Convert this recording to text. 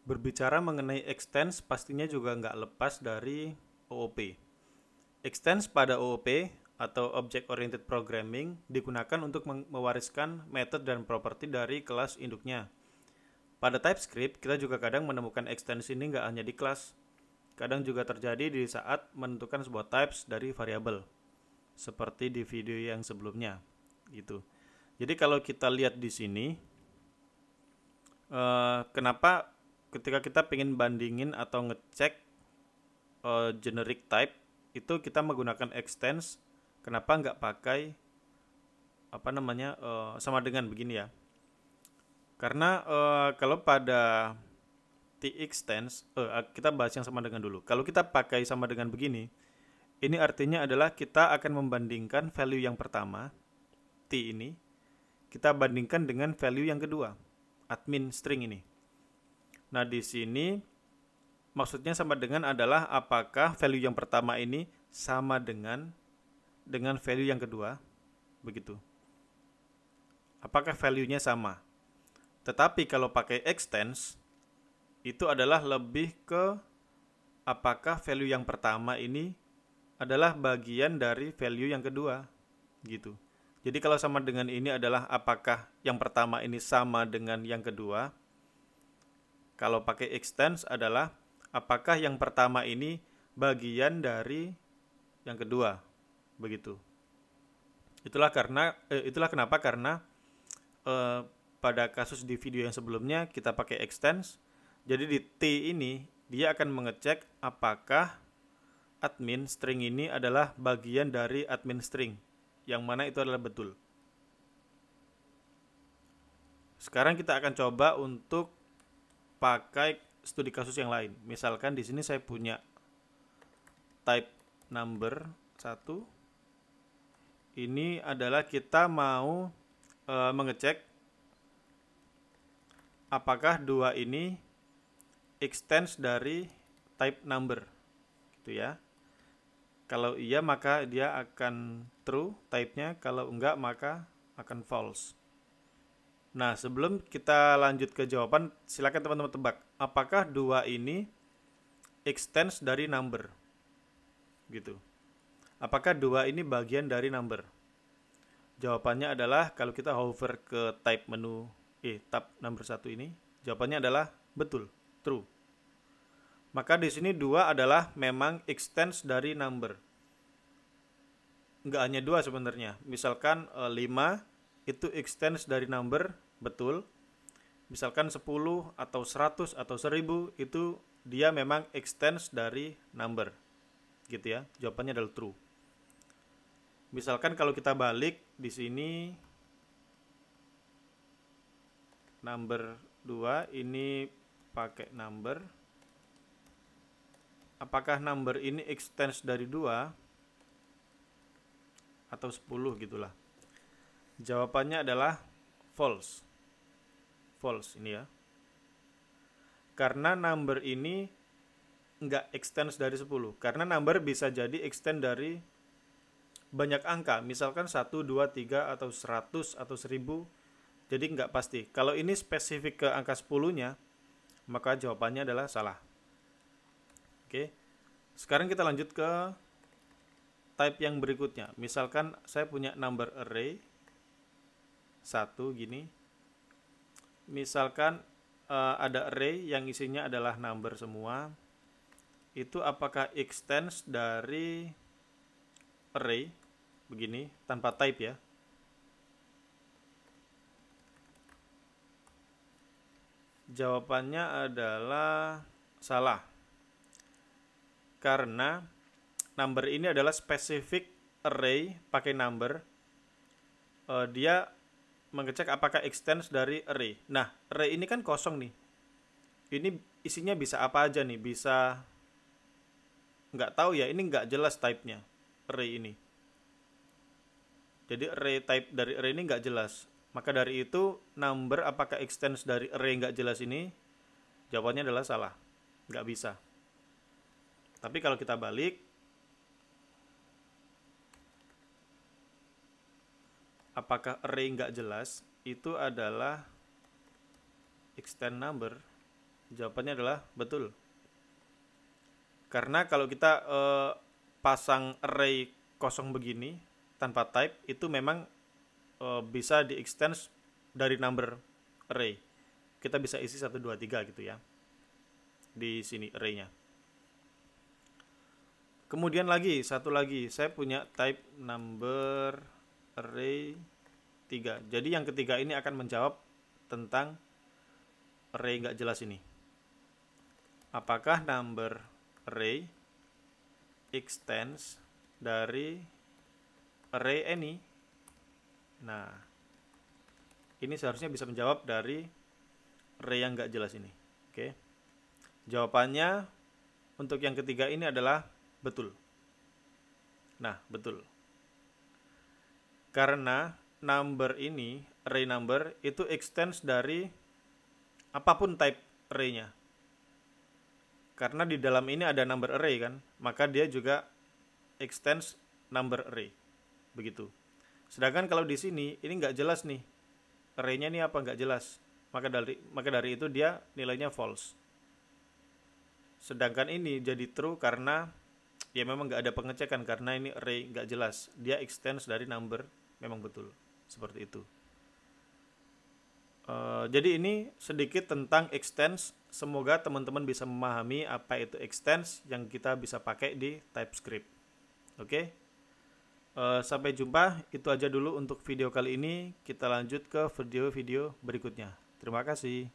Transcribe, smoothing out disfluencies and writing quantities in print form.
Berbicara mengenai extends pastinya juga nggak lepas dari OOP. Extends pada OOP atau Object Oriented Programming digunakan untuk mewariskan metode dan properti dari kelas induknya. Pada TypeScript, kita juga kadang menemukan extends ini nggak hanya di kelas. Kadang juga terjadi di saat menentukan sebuah types dari variabel, seperti di video yang sebelumnya. Gitu. Jadi kalau kita lihat di sini, kenapa ketika kita ingin bandingin atau ngecek generic type itu kita menggunakan extends, kenapa nggak pakai sama dengan begini ya? Karena kalau pada textends, kita bahas yang sama dengan dulu. Kalau kita pakai sama dengan begini, ini artinya adalah kita akan membandingkan value yang pertama t ini, kita bandingkan dengan value yang kedua, admin string ini. Nah, di sini maksudnya sama dengan adalah apakah value yang pertama ini sama dengan value yang kedua, begitu. Apakah value-nya sama? Tetapi kalau pakai extends, itu adalah lebih ke apakah value yang pertama ini adalah bagian dari value yang kedua, gitu. Jadi kalau sama dengan ini adalah apakah yang pertama ini sama dengan yang kedua. Kalau pakai extends adalah apakah yang pertama ini bagian dari yang kedua, begitu. Itulah kenapa karena pada kasus di video yang sebelumnya kita pakai extends. Jadi di T ini dia akan mengecek apakah admin string ini adalah bagian dari admin string, yang mana itu adalah betul. Sekarang kita akan coba untuk pakai studi kasus yang lain. Misalkan di sini saya punya type number 1. Ini adalah kita mau mengecek apakah 2 ini extends dari type number, gitu ya. Kalau iya maka dia akan true type-nya, kalau enggak maka akan false. Nah, sebelum kita lanjut ke jawaban, silakan teman-teman tebak, apakah 2 ini extends dari number? Gitu. Apakah 2 ini bagian dari number? Jawabannya adalah kalau kita hover ke type menu tab number 1 ini, jawabannya adalah betul, true. Maka di sini 2 adalah memang extends dari number. Enggak hanya 2 sebenarnya. Misalkan 5 itu extends dari number, betul. Misalkan 10 atau 100 atau 1000 itu dia memang extends dari number. Gitu ya. Jawabannya adalah true. Misalkan kalau kita balik di sini number 2 ini pakai number. Apakah number ini extends dari 2 atau 10 gitulah. Jawabannya adalah false. False ini ya. Karena number ini enggak extends dari 10. Karena number bisa jadi extend dari banyak angka. Misalkan 1, 2, 3 atau 100 atau 1000. Jadi enggak pasti. Kalau ini spesifik ke angka 10-nya, maka jawabannya adalah salah. Oke. Sekarang kita lanjut ke type yang berikutnya. Misalkan saya punya number array 1 gini. Misalkan ada array yang isinya adalah number semua. Itu apakah extends dari array begini tanpa type ya? Jawabannya adalah salah. Karena number ini adalah spesifik array pakai number. Dia mengecek apakah extends dari array. Nah, array ini kan kosong nih. Ini isinya bisa apa aja nih? Bisa nggak tahu ya, ini nggak jelas type-nya array ini. Jadi array type dari array ini nggak jelas. Maka dari itu number apakah extends dari array nggak jelas ini? Jawabannya adalah salah. Nggak bisa. Tapi kalau kita balik, apakah array nggak jelas itu adalah extend number? Jawabannya adalah betul. Karena kalau kita pasang array kosong begini tanpa type, itu memang bisa di-extend dari number array. Kita bisa isi 1, 2, 3 gitu ya. Di sini array-nya. Kemudian satu lagi, saya punya type number array 3. Jadi yang ketiga ini akan menjawab tentang array nggak jelas ini. Apakah number array extends dari array any? Nah, ini seharusnya bisa menjawab dari array yang nggak jelas ini. Oke. Jawabannya untuk yang ketiga ini adalah betul. Nah, betul. Karena number ini, array number, itu extends dari apapun type array-nya. Karena di dalam ini ada number array kan, maka dia juga extends number array. Begitu. Sedangkan kalau di sini, ini nggak jelas nih. Array-nya ini apa nggak jelas. Maka dari itu dia nilainya false. Sedangkan ini jadi true karena ya memang nggak ada pengecekan karena ini array nggak jelas. Dia extends dari number, memang betul. Seperti itu. Jadi ini sedikit tentang extends. Semoga teman-teman bisa memahami apa itu extends yang kita bisa pakai di TypeScript. Oke. Sampai jumpa. Itu aja dulu untuk video kali ini. Kita lanjut ke video-video berikutnya. Terima kasih.